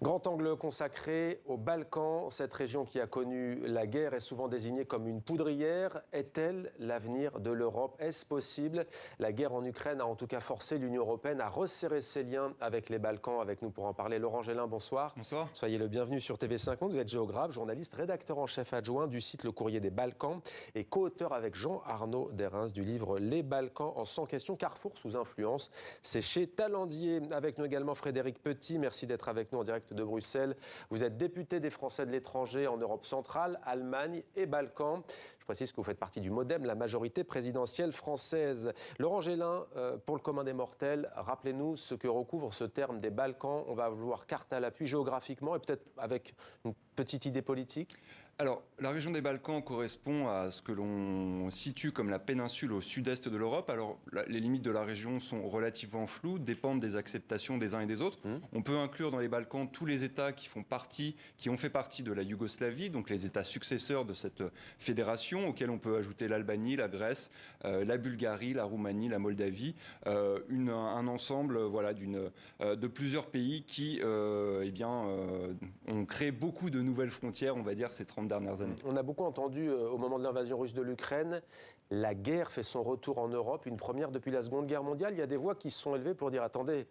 Grand angle consacré aux Balkans. Cette région qui a connu la guerre est souvent désignée comme une poudrière. Est-elle l'avenir de l'Europe? Est-ce possible? La guerre en Ukraine a en tout cas forcé l'Union européenne à resserrer ses liens avec les Balkans. Avec nous pour en parler, Laurent Gélin, bonsoir. Bonsoir. Soyez le bienvenu sur TV5 Monde. Vous êtes géographe, journaliste, rédacteur en chef adjoint du site Le Courrier des Balkans et co-auteur avec Jean-Arnaud Derens du livre Les Balkans en 100 questions, Carrefour sous influence. C'est chez Talendier. Avec nous également Frédéric Petit. Merci d'être avec nous en direct de Bruxelles. Vous êtes député des Français de l'étranger en Europe centrale, Allemagne et Balkans. Je précise que vous faites partie du MoDem, la majorité présidentielle française. Laurent Gélin, pour le commun des mortels, rappelez-nous ce que recouvre ce terme des Balkans. On va vouloir carte à l'appui géographiquement et peut-être avec une petite idée politique. Alors, la région des Balkans correspond à ce que l'on situe comme la péninsule au sud-est de l'Europe. Alors, les limites de la région sont relativement floues, dépendent des acceptations des uns et des autres. On peut inclure dans les Balkans tous les États qui ont fait partie de la Yougoslavie, donc les États successeurs de cette fédération, auxquels on peut ajouter l'Albanie, la Grèce, la Bulgarie, la Roumanie, la Moldavie, un ensemble de plusieurs pays qui ont créé beaucoup de nouvelles frontières, on va dire, ces 30 dernières années. On a beaucoup entendu au moment de l'invasion russe de l'Ukraine, la guerre fait son retour en Europe, une première depuis la Seconde Guerre mondiale. Il y a des voix qui se sont élevées pour dire attendez,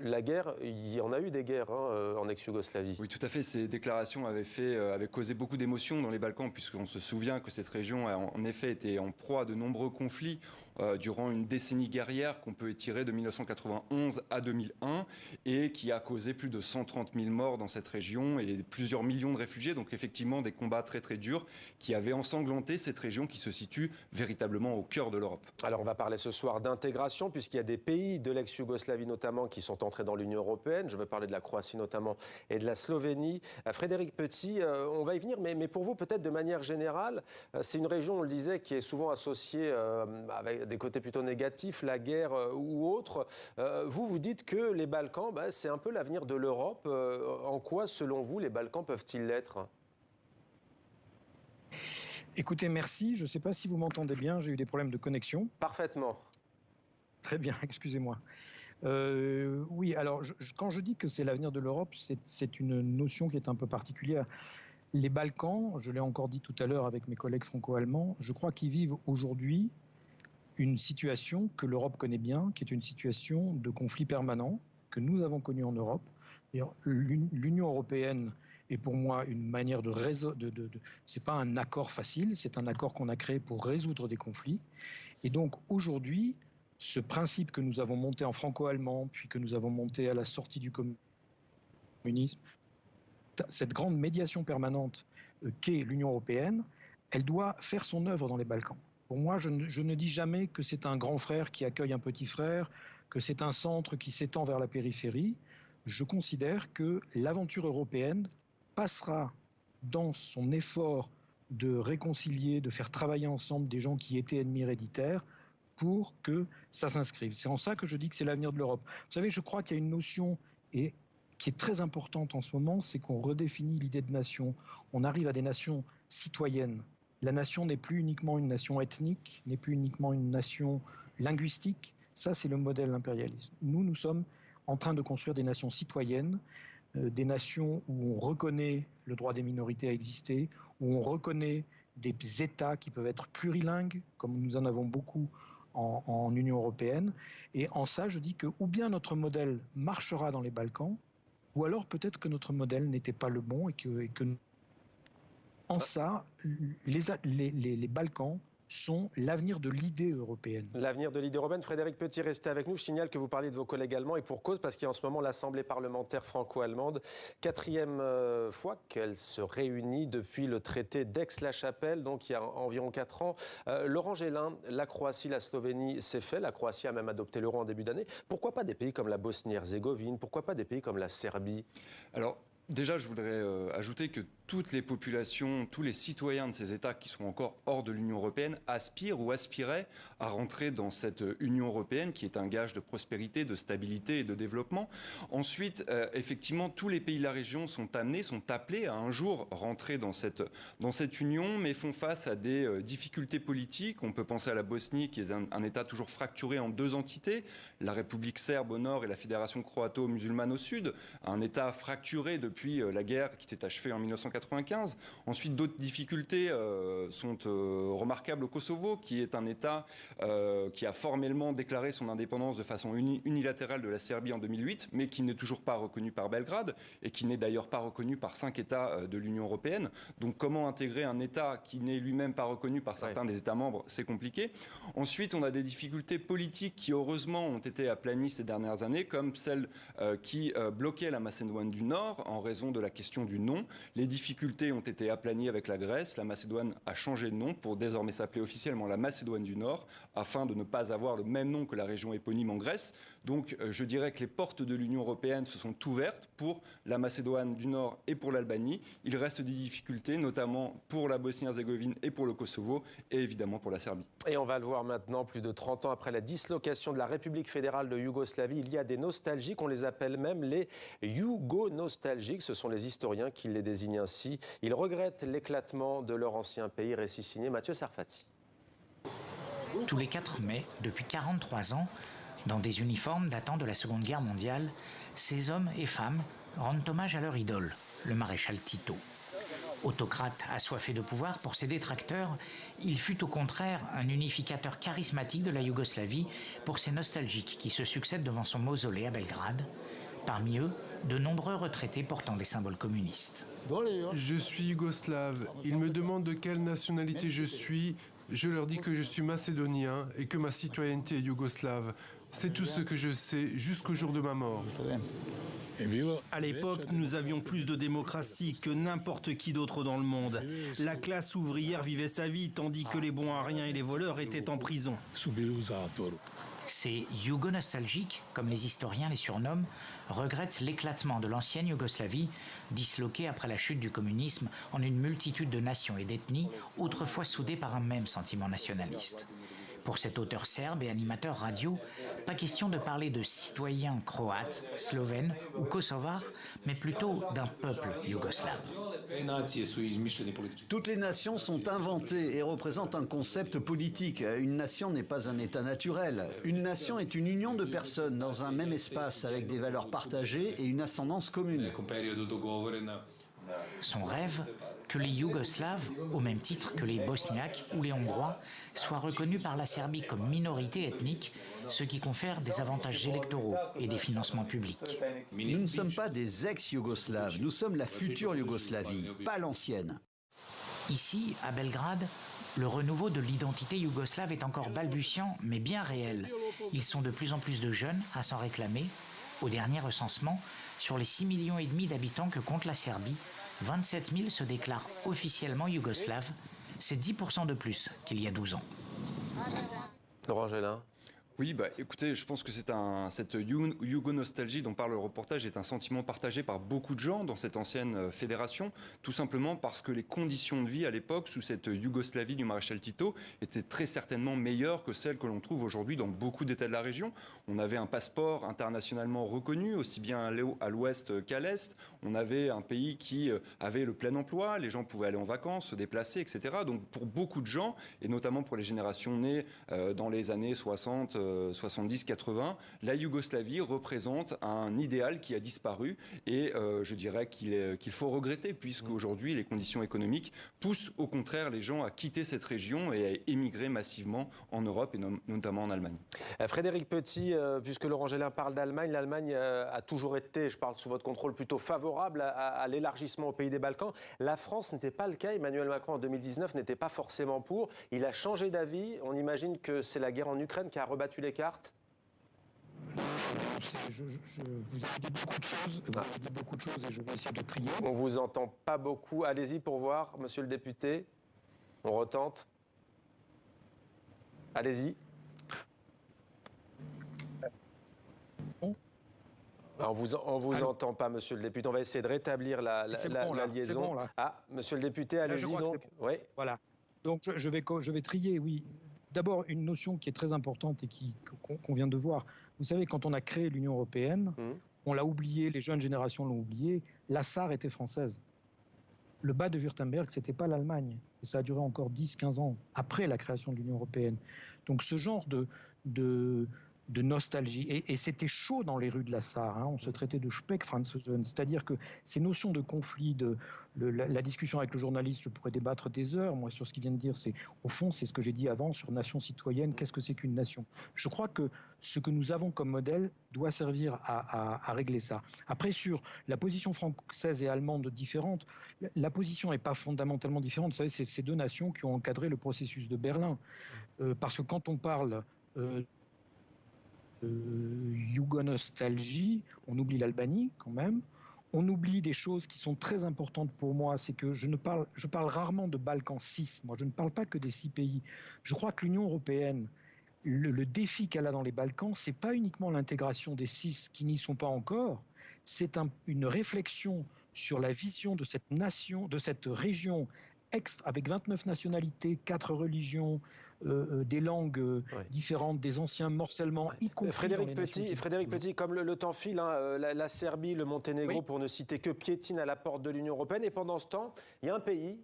la guerre, il y en a eu des guerres en ex-Yougoslavie. Oui, tout à fait. Ces déclarations avaient causé beaucoup d'émotions dans les Balkans, puisqu'on se souvient que cette région a en effet été en proie à de nombreux conflits durant une décennie guerrière qu'on peut étirer de 1991 à 2001 et qui a causé plus de 130 000 morts dans cette région et plusieurs millions de réfugiés. Donc effectivement des combats très très durs qui avaient ensanglanté cette région qui se situe véritablement au cœur de l'Europe. Alors on va parler ce soir d'intégration puisqu'il y a des pays de l'ex-Yougoslavie notamment qui sont entrés dans l'Union européenne. Je veux parler de la Croatie notamment et de la Slovénie. Frédéric Petit, on va y venir, mais pour vous peut-être de manière générale, c'est une région, on le disait, qui est souvent associée avec des côtés plutôt négatifs, la guerre ou autre. Vous dites que les Balkans, c'est un peu l'avenir de l'Europe. En quoi, selon vous, les Balkans peuvent-ils l'être ? Écoutez, merci. Je ne sais pas si vous m'entendez bien. J'ai eu des problèmes de connexion. Parfaitement. Très bien, excusez-moi. Oui, alors quand je dis que c'est l'avenir de l'Europe, c'est une notion qui est un peu particulière. Les Balkans, je l'ai encore dit tout à l'heure avec mes collègues franco-allemands, je crois qu'ils vivent aujourd'hui une situation que l'Europe connaît bien, qui est une situation de conflit permanent que nous avons connue en Europe. L'Union européenne est pour moi une manière de résoudre. C'est pas un accord facile, c'est un accord qu'on a créé pour résoudre des conflits. Et donc aujourd'hui, ce principe que nous avons monté en franco-allemand, puis que nous avons monté à la sortie du communisme, cette grande médiation permanente qu'est l'Union européenne, elle doit faire son œuvre dans les Balkans. Pour moi, je ne dis jamais que c'est un grand frère qui accueille un petit frère, que c'est un centre qui s'étend vers la périphérie. Je considère que l'aventure européenne passera dans son effort de réconcilier, de faire travailler ensemble des gens qui étaient ennemis héréditaires pour que ça s'inscrive. C'est en ça que je dis que c'est l'avenir de l'Europe. Vous savez, je crois qu'il y a une notion qui est très importante en ce moment, c'est qu'on redéfinit l'idée de nation. On arrive à des nations citoyennes. La nation n'est plus uniquement une nation ethnique, n'est plus uniquement une nation linguistique. Ça, c'est le modèle de l'impérialisme. Nous sommes en train de construire des nations citoyennes, des nations où on reconnaît le droit des minorités à exister, où on reconnaît des États qui peuvent être plurilingues, comme nous en avons beaucoup en Union européenne. Et en ça, je dis que ou bien notre modèle marchera dans les Balkans, ou alors peut-être que notre modèle n'était pas le bon et que en ça, les Balkans sont l'avenir de l'idée européenne. L'avenir de l'idée européenne. Frédéric Petit, restez avec nous. Je signale que vous parliez de vos collègues allemands et pour cause, parce qu'il y a en ce moment l'Assemblée parlementaire franco-allemande, 4e fois qu'elle se réunit depuis le traité d'Aix-la-Chapelle, donc il y a environ 4 ans. Laurent Gélin, la Croatie, la Slovénie, c'est fait. La Croatie a même adopté l'euro en début d'année. Pourquoi pas des pays comme la Bosnie-Herzégovine? Pourquoi pas des pays comme la Serbie? Alors, déjà, je voudrais ajouter que toutes les populations, tous les citoyens de ces États qui sont encore hors de l'Union européenne aspirent ou aspiraient à rentrer dans cette Union européenne qui est un gage de prospérité, de stabilité et de développement. Ensuite, effectivement, tous les pays de la région sont appelés à un jour rentrer dans cette union, mais font face à des difficultés politiques. On peut penser à la Bosnie, qui est un État toujours fracturé en deux entités, la République serbe au nord et la Fédération croato-musulmane au sud, un État fracturé depuis la guerre qui s'est achevée en 1995. Ensuite, d'autres difficultés sont remarquables au Kosovo, qui est un État qui a formellement déclaré son indépendance de façon unilatérale de la Serbie en 2008, mais qui n'est toujours pas reconnu par Belgrade et qui n'est d'ailleurs pas reconnu par 5 États de l'Union européenne. Donc comment intégrer un État qui n'est lui-même pas reconnu par certains des États membres, c'est compliqué. Ensuite, on a des difficultés politiques qui heureusement ont été aplanies ces dernières années, comme celle qui bloquait la Macédoine du Nord en raison de la question du nom. Les difficultés ont été aplanies avec la Grèce. La Macédoine a changé de nom pour désormais s'appeler officiellement la Macédoine du Nord, afin de ne pas avoir le même nom que la région éponyme en Grèce. Donc je dirais que les portes de l'Union européenne se sont ouvertes pour la Macédoine du Nord et pour l'Albanie. Il reste des difficultés, notamment pour la Bosnie-Herzégovine et pour le Kosovo, et évidemment pour la Serbie. Et on va le voir maintenant, plus de 30 ans après la dislocation de la République fédérale de Yougoslavie, il y a des nostalgiques, on les appelle même les Yougo-nostalgiques, ce sont les historiens qui les désignent ainsi. Ils regrettent l'éclatement de leur ancien pays, récit signé Mathieu Sarfati. Tous les 4 mai, depuis 43 ans, dans des uniformes datant de la Seconde Guerre mondiale, ces hommes et femmes rendent hommage à leur idole, le maréchal Tito. Autocrate assoiffé de pouvoir pour ses détracteurs, il fut au contraire un unificateur charismatique de la Yougoslavie pour ces nostalgiques qui se succèdent devant son mausolée à Belgrade. Parmi eux, de nombreux retraités portant des symboles communistes. Je suis yougoslave. Ils me demandent de quelle nationalité je suis. Je leur dis que je suis macédonien et que ma citoyenneté est yougoslave. C'est tout ce que je sais jusqu'au jour de ma mort. À l'époque, nous avions plus de démocratie que n'importe qui d'autre dans le monde. La classe ouvrière vivait sa vie, tandis que les bons à rien et les voleurs étaient en prison. Ces yougo-nostalgiques, comme les historiens les surnomment, regrettent l'éclatement de l'ancienne Yougoslavie, disloquée après la chute du communisme en une multitude de nations et d'ethnies, autrefois soudées par un même sentiment nationaliste. Pour cet auteur serbe et animateur radio, pas question de parler de citoyens croates, slovènes ou kosovars, mais plutôt d'un peuple yougoslave. Toutes les nations sont inventées et représentent un concept politique. Une nation n'est pas un état naturel. Une nation est une union de personnes dans un même espace avec des valeurs partagées et une ascendance commune. Son rêve, que les Yougoslaves, au même titre que les Bosniaques ou les Hongrois, soient reconnus par la Serbie comme minorité ethnique, ce qui confère des avantages électoraux et des financements publics. Nous ne sommes pas des ex-Yougoslaves, nous sommes la future Yougoslavie, pas l'ancienne. Ici, à Belgrade, le renouveau de l'identité yougoslave est encore balbutiant, mais bien réel. Ils sont de plus en plus de jeunes à s'en réclamer. Au dernier recensement, sur les 6,5 millions d'habitants que compte la Serbie, 27 000 se déclarent officiellement yougoslaves. C'est 10% de plus qu'il y a 12 ans. Laurent Gélin. Oui, écoutez, je pense que cette yougo-nostalgie dont parle le reportage est un sentiment partagé par beaucoup de gens dans cette ancienne fédération, tout simplement parce que les conditions de vie à l'époque, sous cette Yougoslavie du maréchal Tito, étaient très certainement meilleures que celles que l'on trouve aujourd'hui dans beaucoup d'États de la région. On avait un passeport internationalement reconnu, aussi bien à l'ouest qu'à l'est. On avait un pays qui avait le plein emploi, les gens pouvaient aller en vacances, se déplacer, etc. Donc pour beaucoup de gens, et notamment pour les générations nées dans les années 60, 70-80, la Yougoslavie représente un idéal qui a disparu et je dirais qu'il faut regretter puisqu'aujourd'hui les conditions économiques poussent au contraire les gens à quitter cette région et à émigrer massivement en Europe et notamment en Allemagne. Frédéric Petit, puisque Laurent Gélin parle d'Allemagne, l'Allemagne a toujours été, je parle sous votre contrôle, plutôt favorable à l'élargissement au pays des Balkans. La France n'était pas le cas. Emmanuel Macron en 2019 n'était pas forcément pour. Il a changé d'avis. On imagine que c'est la guerre en Ukraine qui a rebattu les cartes. Vous avez dit beaucoup de choses et je vais essayer de trier. On vous entend pas beaucoup. Allez-y pour voir, monsieur le député. On retente. Allez-y. On vous entend pas, monsieur le député. On va essayer de rétablir la liaison. Bon, là. Ah, monsieur le député, allez-y donc. Oui. Voilà. Donc je vais trier, oui. D'abord, une notion qui est très importante et qu'on vient de voir. Vous savez, quand on a créé l'Union européenne, on l'a oublié, les jeunes générations l'ont oublié, la Sarre était française. Le bas de Wurtemberg, ce n'était pas l'Allemagne. Et ça a duré encore 10-15 ans après la création de l'Union européenne. Donc ce genre de nostalgie. Et c'était chaud dans les rues de la Sarre. Hein. On se traitait de Speckfranzosen. C'est-à-dire que ces notions de conflit, la discussion avec le journaliste, je pourrais débattre des heures, moi, sur ce qu'il vient de dire. Au fond, c'est ce que j'ai dit avant sur nation citoyenne. Qu'est-ce que c'est qu'une nation? Je crois que ce que nous avons comme modèle doit servir à régler ça. Après, sur la position française et allemande différente, la position n'est pas fondamentalement différente. Vous savez, c'est ces deux nations qui ont encadré le processus de Berlin. Parce que quand on parle... Yougonostalgie, on oublie l'Albanie quand même, on oublie des choses qui sont très importantes pour moi, c'est que je parle rarement de Balkans 6, moi je ne parle pas que des 6 pays. Je crois que l'Union européenne, le défi qu'elle a dans les Balkans, c'est pas uniquement l'intégration des 6 qui n'y sont pas encore, c'est une réflexion sur la vision de cette nation, de cette région avec 29 nationalités, 4 religions, des langues différentes, des anciens morcellements, y compris Frédéric Petit, comme le temps file, hein, la Serbie, le Monténégro, pour ne citer que, piétinent à la porte de l'Union européenne. Et pendant ce temps, il y a un pays,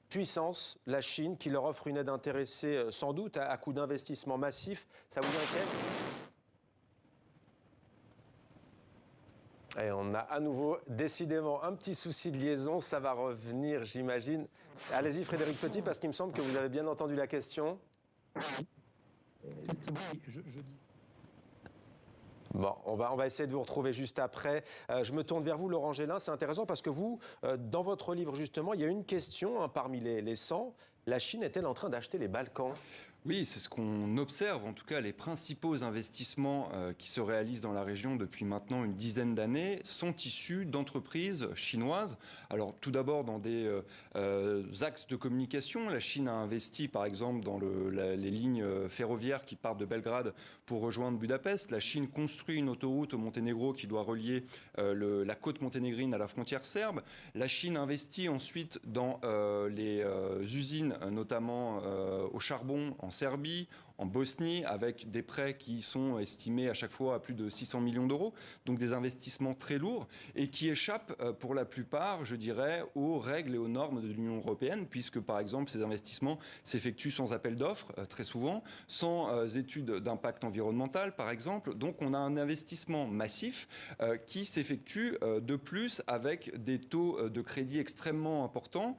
puissance, la Chine, qui leur offre une aide intéressée, sans doute, à coup d'investissement massif. Ça vous inquiète ? Et on a à nouveau, décidément, un petit souci de liaison. Ça va revenir, j'imagine. Allez-y, Frédéric Petit, parce qu'il me semble que vous avez bien entendu la question. Bon, on va essayer de vous retrouver juste après. Je me tourne vers vous, Laurent Gélin. C'est intéressant parce que vous, dans votre livre, justement, il y a une question parmi les 100. La Chine est-elle en train d'acheter les Balkans ? Oui, c'est ce qu'on observe. En tout cas, les principaux investissements qui se réalisent dans la région depuis maintenant une dizaine d'années sont issus d'entreprises chinoises. Alors, tout d'abord, dans des axes de communication. La Chine a investi, par exemple, dans les lignes ferroviaires qui partent de Belgrade pour rejoindre Budapest. La Chine construit une autoroute au Monténégro qui doit relier la côte monténégrine à la frontière serbe. La Chine investit ensuite dans les usines, notamment au charbon, en Serbie, en Bosnie, avec des prêts qui sont estimés à chaque fois à plus de 600 millions d'euros, donc des investissements très lourds et qui échappent pour la plupart, je dirais, aux règles et aux normes de l'Union européenne, puisque par exemple ces investissements s'effectuent sans appel d'offres, très souvent, sans études d'impact environnemental, par exemple. Donc on a un investissement massif qui s'effectue de plus avec des taux de crédit extrêmement importants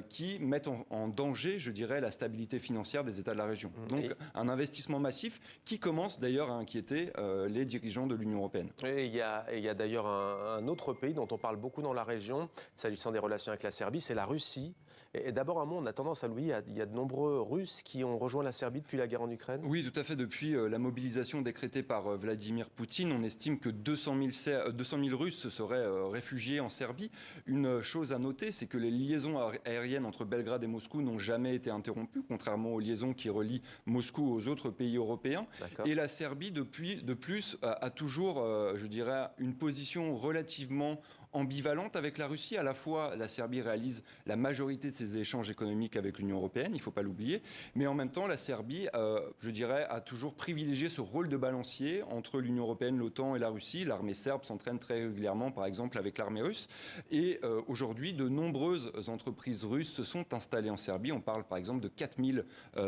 qui mettent en danger, je dirais, la stabilité financière des États de la région. Donc un investissement massif qui commence d'ailleurs à inquiéter les dirigeants de l'Union européenne. Et il y a d'ailleurs un autre pays dont on parle beaucoup dans la région, s'agissant des relations avec la Serbie, c'est la Russie. Et d'abord un mot, on a tendance à l'oublier, il y a de nombreux Russes qui ont rejoint la Serbie depuis la guerre en Ukraine. Oui, tout à fait. Depuis la mobilisation décrétée par Vladimir Poutine, on estime que 200 000 Russes se seraient réfugiés en Serbie. Une chose à noter, c'est que les liaisons aériennes entre Belgrade et Moscou n'ont jamais été interrompues, contrairement aux liaisons qui relient Moscou aux autres pays européens. Et la Serbie, de plus, a toujours, je dirais, une position relativement ambivalente avec la Russie. À la fois, la Serbie réalise la majorité de ses échanges économiques avec l'Union européenne, il ne faut pas l'oublier, mais en même temps, la Serbie, je dirais, a toujours privilégié ce rôle de balancier entre l'Union européenne, l'OTAN et la Russie. L'armée serbe s'entraîne très régulièrement, par exemple, avec l'armée russe. Et aujourd'hui, de nombreuses entreprises russes se sont installées en Serbie. On parle, par exemple, de 4000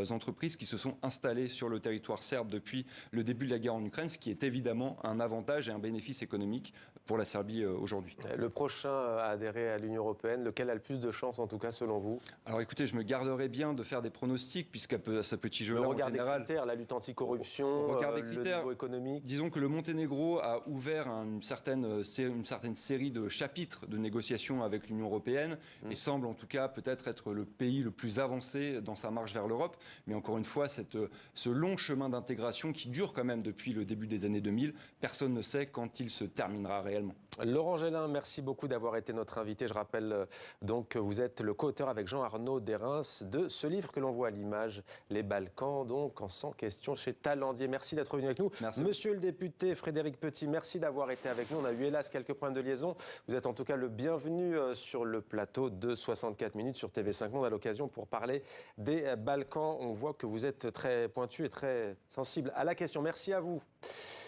entreprises qui se sont installées sur le territoire serbe depuis le début de la guerre en Ukraine, ce qui est évidemment un avantage et un bénéfice économique pour la Serbie aujourd'hui. Le prochain à adhérer à l'Union européenne, lequel a le plus de chances, en tout cas, selon vous? Alors écoutez, je me garderais bien de faire des pronostics, puisqu'à ce petit jeu-là, en général... Regardez les critères, la lutte anticorruption, le niveau économique. Disons que le Monténégro a ouvert une certaine série de chapitres de négociations avec l'Union européenne et semble en tout cas peut-être être le pays le plus avancé dans sa marche vers l'Europe. Mais encore une fois, ce long chemin d'intégration qui dure quand même depuis le début des années 2000, personne ne sait quand il se terminera réellement. réellement. Laurent Gélin, merci beaucoup d'avoir été notre invité. Je rappelle donc que vous êtes le co-auteur avec Jean-Arnaud Desrins de ce livre que l'on voit à l'image, Les Balkans, donc en 100 questions chez Talendier. Merci d'être venu avec nous. Merci. Monsieur le député Frédéric Petit, merci d'avoir été avec nous. On a eu hélas quelques problèmes de liaison. Vous êtes en tout cas le bienvenu sur le plateau de 64 minutes sur TV5 Monde à l'occasion pour parler des Balkans. On voit que vous êtes très pointu et très sensible à la question. Merci à vous.